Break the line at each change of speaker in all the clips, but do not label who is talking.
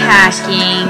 packing.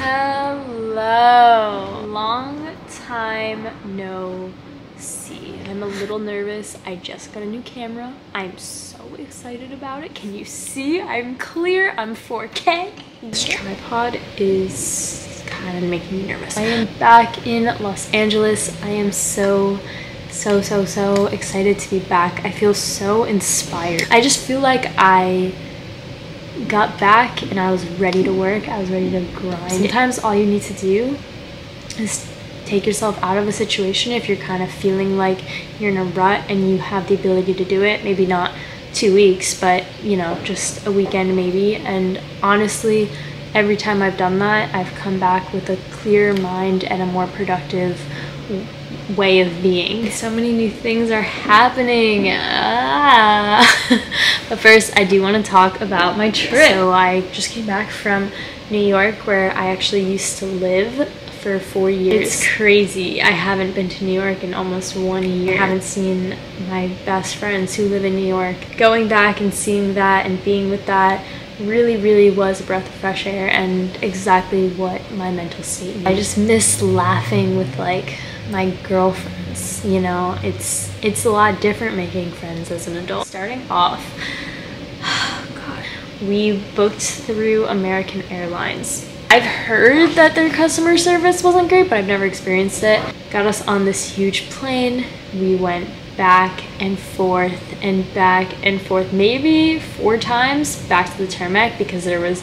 Hello. Long time no see. I'm a little nervous. I just got a new camera. I'm so excited about it. Can you see? I'm clear. I'm 4K. This tripod is kind of making me nervous. I am back in Los Angeles. I am so excited to be back. I feel so inspired. I just feel like I got back and I was ready to work. I was ready to grind. Sometimes all you need to do is take yourself out of a situation if you're kind of feeling like you're in a rut and you have the ability to do it. Maybe not 2 weeks, but you know, just a weekend maybe. And honestly, every time I've done that, I've come back with a clear mind and a more productive way of being. So many new things are happening. But first, I do want to talk about my trip. So I just came back from New York, where I actually used to live for 4 years. It's crazy. I haven't been to New York in almost 1 year. I haven't seen my best friends who live in New York. Going back and seeing that and being with that really was a breath of fresh air and exactly what my mental state needed. I just miss laughing with like my girlfriends, you know. It's a lot different making friends as an adult. Starting off, oh God, we booked through American Airlines. I've heard that their customer service wasn't great, but I've never experienced it. Got us on this huge plane. We went back and forth and back and forth, maybe 4 times back to the tarmac because there was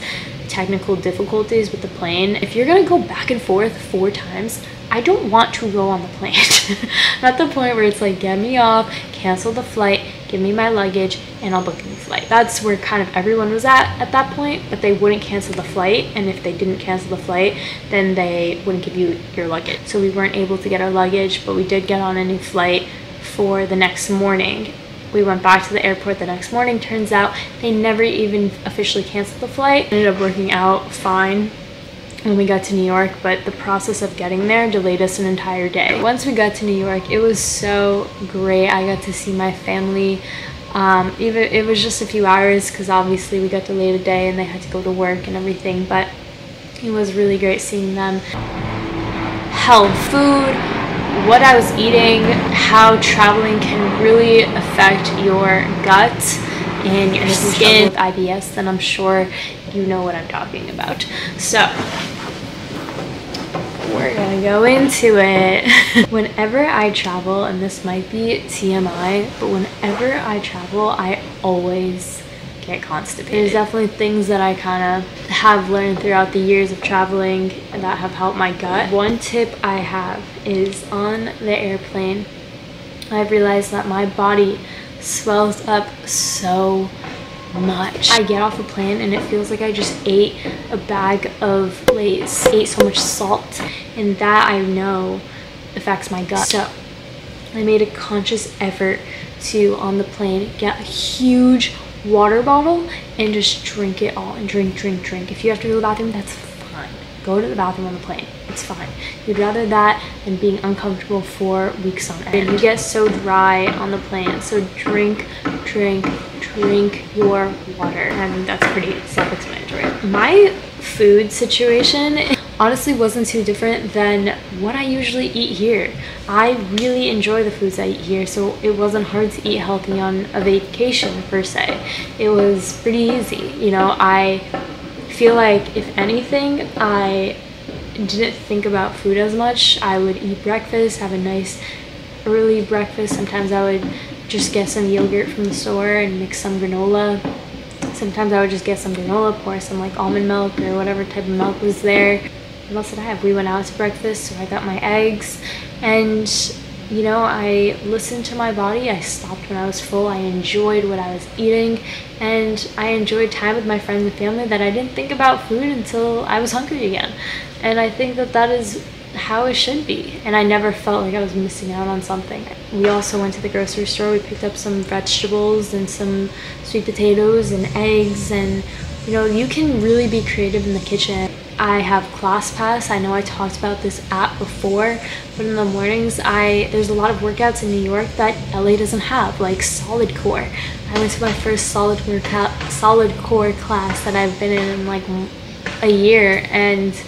technical difficulties with the plane. If you're gonna go back and forth 4 times, I don't want to go on the plane. I'm at the point where it's like, get me off, cancel the flight, give me my luggage, and I'll book a new flight. That's where kind of everyone was at that point, but they wouldn't cancel the flight, and if they didn't cancel the flight, then they wouldn't give you your luggage. So we weren't able to get our luggage, but we did get on a new flight for the next morning. We went back to the airport the next morning. Turns out they never even officially canceled the flight. Ended up working out fine when we got to New York, but the process of getting there delayed us an entire day. Once we got to New York, it was so great. I got to see my family. Even it was just a few hours because obviously we got delayed a day and they had to go to work and everything, but it was really great seeing them. Health, food, what I was eating, how traveling can really affect your gut and your skin. With IBS, then I'm sure you know what I'm talking about. So we're gonna go into it. Whenever I travel, and this might be TMI, but whenever I travel, I always get constipated. There's definitely things that I kind of have learned throughout the years of traveling that have helped my gut. One tip I have is on the airplane, I've realized that my body swells up so much. I get off a plane and it feels like I just ate a bag of Lay's. Ate so much salt, and that I know affects my gut. So I made a conscious effort to, on the plane, get a huge water bottle and just drink it all, and drink. If you have to go to the bathroom, that's fine. Go to the bathroom on the plane. It's fine. You'd rather that than being uncomfortable for weeks on end. You get so dry on the plane, so drink your water. I mean, that's pretty self-explanatory. My food situation honestly wasn't too different than what I usually eat here. I really enjoy the foods I eat here, so it wasn't hard to eat healthy on a vacation per se. It was pretty easy. You know, I feel like if anything, I didn't think about food as much. I would eat breakfast, have a nice early breakfast. Sometimes I would just get some yogurt from the store and mix some granola. Sometimes I would just get some granola, pour some like almond milk or whatever type of milk was there. What else did I have? We went out to breakfast, so I got my eggs, and you know, I listened to my body. I stopped when I was full. I enjoyed what I was eating, and I enjoyed time with my friends and family that I didn't think about food until I was hungry again. And I think that that is how it should be, and I never felt like I was missing out on something. We also went to the grocery store. We picked up some vegetables and some sweet potatoes and eggs, and you know, you can really be creative in the kitchen. I have ClassPass. I know I talked about this app before, but in the mornings there's a lot of workouts in New York that LA doesn't have, like solid core. I went to my first solid core class that I've been in like a year and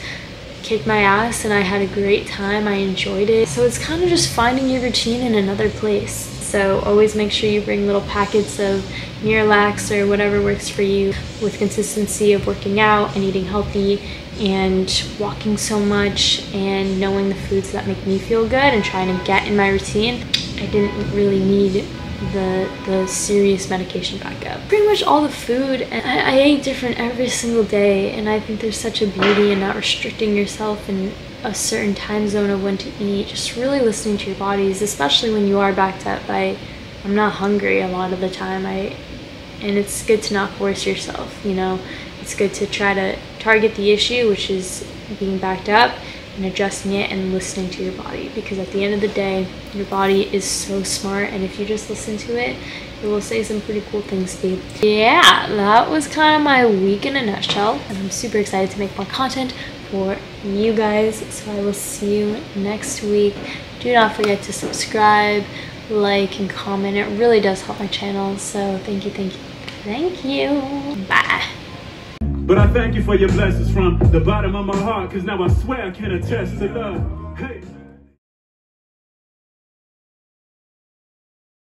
kicked my ass, and I had a great time. I enjoyed it. So it's kind of just finding your routine in another place. So always make sure you bring little packets of Miralax or whatever works for you, with consistency of working out and eating healthy and walking so much and knowing the foods that make me feel good and trying to get in my routine. I didn't really need the serious medication backup. Pretty much all the food, and I ate different every single day, and I think there's such a beauty in not restricting yourself in a certain time zone of when to eat. Just really listening to your bodies, especially when you are backed up by I'm not hungry a lot of the time. And it's good to not force yourself, you know. It's good to try to target the issue, which is being backed up, and adjusting it and listening to your body, because at the end of the day, your body is so smart, and if you just listen to it, it will say some pretty cool things to you. Yeah, that was kind of my week in a nutshell, and I'm super excited to make more content for you guys, so I will see you next week. Do not forget to subscribe, like, and comment. It really does help my channel, so thank you, thank you, thank you. Bye.
But I thank you for your blessings from the bottom of my heart, cause now I swear I can attest to love. Hey.